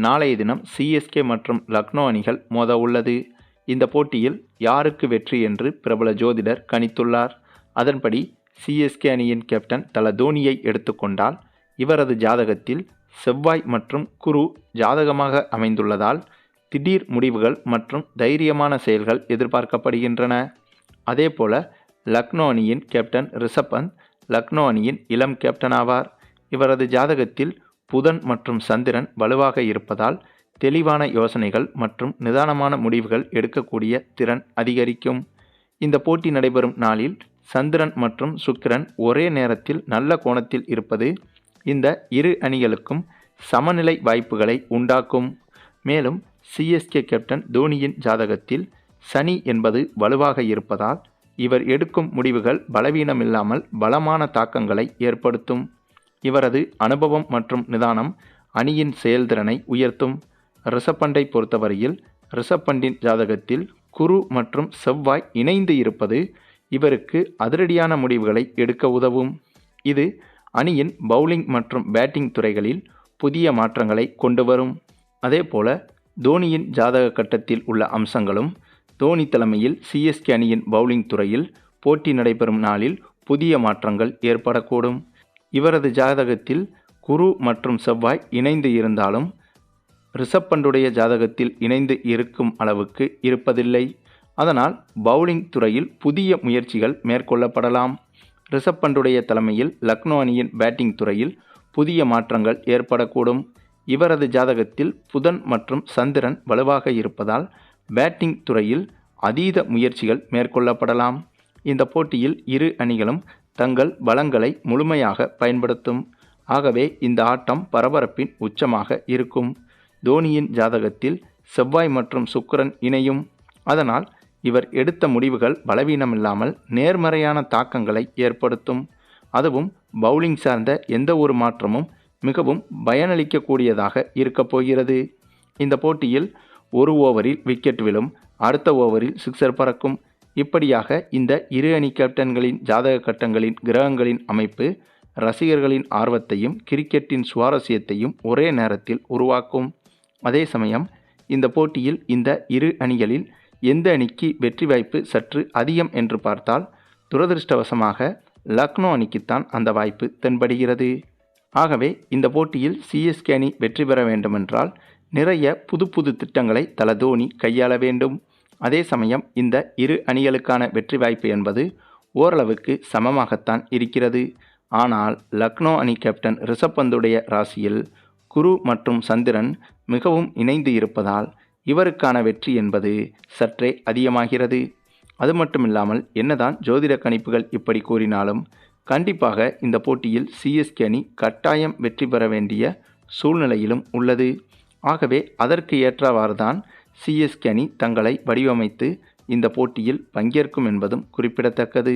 நாளைய தினம் சிஎஸ்கே மற்றும் லக்னோ அணிகள் மோத உள்ளது. இந்த போட்டியில் யாருக்கு வெற்றி என்று பிரபல ஜோதிடர் கணித்துள்ளார். அதன்படி சிஎஸ்கே அணியின் கேப்டன் தல தோனியை எடுத்துக்கொண்டால் இவரது ஜாதகத்தில் செவ்வாய் மற்றும் குரு ஜாதகமாக அமைந்துள்ளதால் திடீர் முடிவுகள் மற்றும் தைரியமான செயல்கள் எதிர்பார்க்கப்படுகின்றன. அதேபோல லக்னோ அணியின் கேப்டன் ரிஷப் பந்த் லக்னோ அணியின் இளம் கேப்டன் ஆவார். இவரது ஜாதகத்தில் புதன் மற்றும் சந்திரன் வலுவாக இருப்பதால் தெளிவான யோசனைகள் மற்றும் நிதானமான முடிவுகள் எடுக்கக்கூடிய திறன் அதிகரிக்கும். இந்த போட்டி நடைபெறும் நாளில் சந்திரன் மற்றும் சுக்கிரன் ஒரே நேரத்தில் நல்ல கோணத்தில் இருப்பது இந்த இரு அணிகளுக்கும் சமநிலை வாய்ப்புகளை உண்டாக்கும். மேலும் சிஎஸ்கே கேப்டன் தோனியின் ஜாதகத்தில் சனி என்பது வலுவாக இருப்பதால் இவர் எடுக்கும் முடிவுகள் பலவீனமில்லாமல் பலமான தாக்கங்களை ஏற்படுத்தும். இவரது அனுபவம் மற்றும் நிதானம் அணியின் செயல்திறனை உயர்த்தும். ரிஷப் பண்டை பொறுத்தவரையில் ரிஷப் பண்டின் ஜாதகத்தில் குரு மற்றும் செவ்வாய் இணைந்து இருப்பது இவருக்கு அதிரடியான முடிவுகளை எடுக்க உதவும். இது அணியின் பவுலிங் மற்றும் பேட்டிங் துறைகளில் புதிய மாற்றங்களை கொண்டு வரும். அதேபோல தோனியின் ஜாதக கட்டத்தில் உள்ள அம்சங்களும் தோனி தலைமையில் சிஎஸ்கே அணியின் பவுலிங் துறையில் போட்டி நடைபெறும் நாளில் புதிய மாற்றங்கள் ஏற்படக்கூடும். இவரது ஜாதகத்தில் குரு மற்றும் செவ்வாய் இணைந்து இருந்தாலும் ரிஷப் பண்டுடைய ஜாதகத்தில் இணைந்து இருக்கும் அளவுக்கு இருப்பதில்லை. அதனால் பவுலிங் துறையில் புதிய முயற்சிகள் மேற்கொள்ளப்படலாம். ரிஷப் பண்டுடைய தலைமையில் லக்னோ அணியின் பேட்டிங் துறையில் புதிய மாற்றங்கள் ஏற்படக்கூடும். இவரது ஜாதகத்தில் புதன் மற்றும் சந்திரன் வலுவாக இருப்பதால் பேட்டிங் துறையில் அதீத முயற்சிகள் மேற்கொள்ளப்படலாம். இந்த போட்டியில் இரு அணிகளும் தங்கள் பலங்களை முழுமையாக பயன்படுத்தும். ஆகவே இந்த ஆட்டம் பரபரப்பின் உச்சமாக இருக்கும். தோனியின் ஜாதகத்தில் செவ்வாய் மற்றும் சுக்கிரன் இணையும். அதனால் இவர் எடுத்த முடிவுகள் பலவீனமில்லாமல் நேர்மறையான தாக்கங்களை ஏற்படுத்தும். அதுவும் பவுலிங் சார்ந்த எந்த ஒரு மாற்றமும் மிகவும் பயனளிக்கக்கூடியதாக இருக்கப் போகிறது. இந்த போட்டியில் ஒரு ஓவரில் விக்கெட் விழும், அடுத்த ஓவரில் சிக்ஸர் பறக்கும். இப்படியாக இந்த இரு அணி கேப்டன்களின் ஜாதக கட்டங்களின் கிரகங்களின் அமைப்பு ரசிகர்களின் ஆர்வத்தையும் கிரிக்கெட்டின் சுவாரஸ்யத்தையும் ஒரே நேரத்தில் உருவாக்கும். அதே சமயம் இந்த போட்டியில் இந்த இரு அணிகளில் எந்த அணிக்கு வெற்றி வாய்ப்பு சற்று அதிகம் என்று பார்த்தால் துரதிருஷ்டவசமாக லக்னோ அணிக்குத்தான் அந்த வாய்ப்பு தென்படுகிறது. ஆகவே இந்த போட்டியில் சிஎஸ்கே அணி வெற்றி பெற வேண்டுமென்றால் நிறைய புது புது திட்டங்களை தல தோனி கையாள வேண்டும். அதே சமயம் இந்த இரு அணிகளுக்கான வெற்றி வாய்ப்பு என்பது ஓரளவுக்கு சமமாகத்தான் இருக்கிறது. ஆனால் லக்னோ அணி கேப்டன் ரிஷப் பந்துடைய ராசியில் குரு மற்றும் சந்திரன் மிகவும் இணைந்து இருப்பதால் இவருக்கான வெற்றி என்பது சற்றே அதிகமாகிறது. அது மட்டுமில்லாமல் என்னதான் ஜோதிட கணிப்புகள் இப்படி கூறினாலும் கண்டிப்பாக இந்த போட்டியில் சிஎஸ்கே அணி கட்டாயம் வெற்றி பெற வேண்டிய சூழ்நிலையிலும் உள்ளது. ஆகவே அதற்கு ஏற்றவாறுதான் சிஎஸ்கே அணி தங்களை வடிவமைத்து இந்த போட்டியில் பங்கேற்கும் என்பதும் குறிப்பிடத்தக்கது.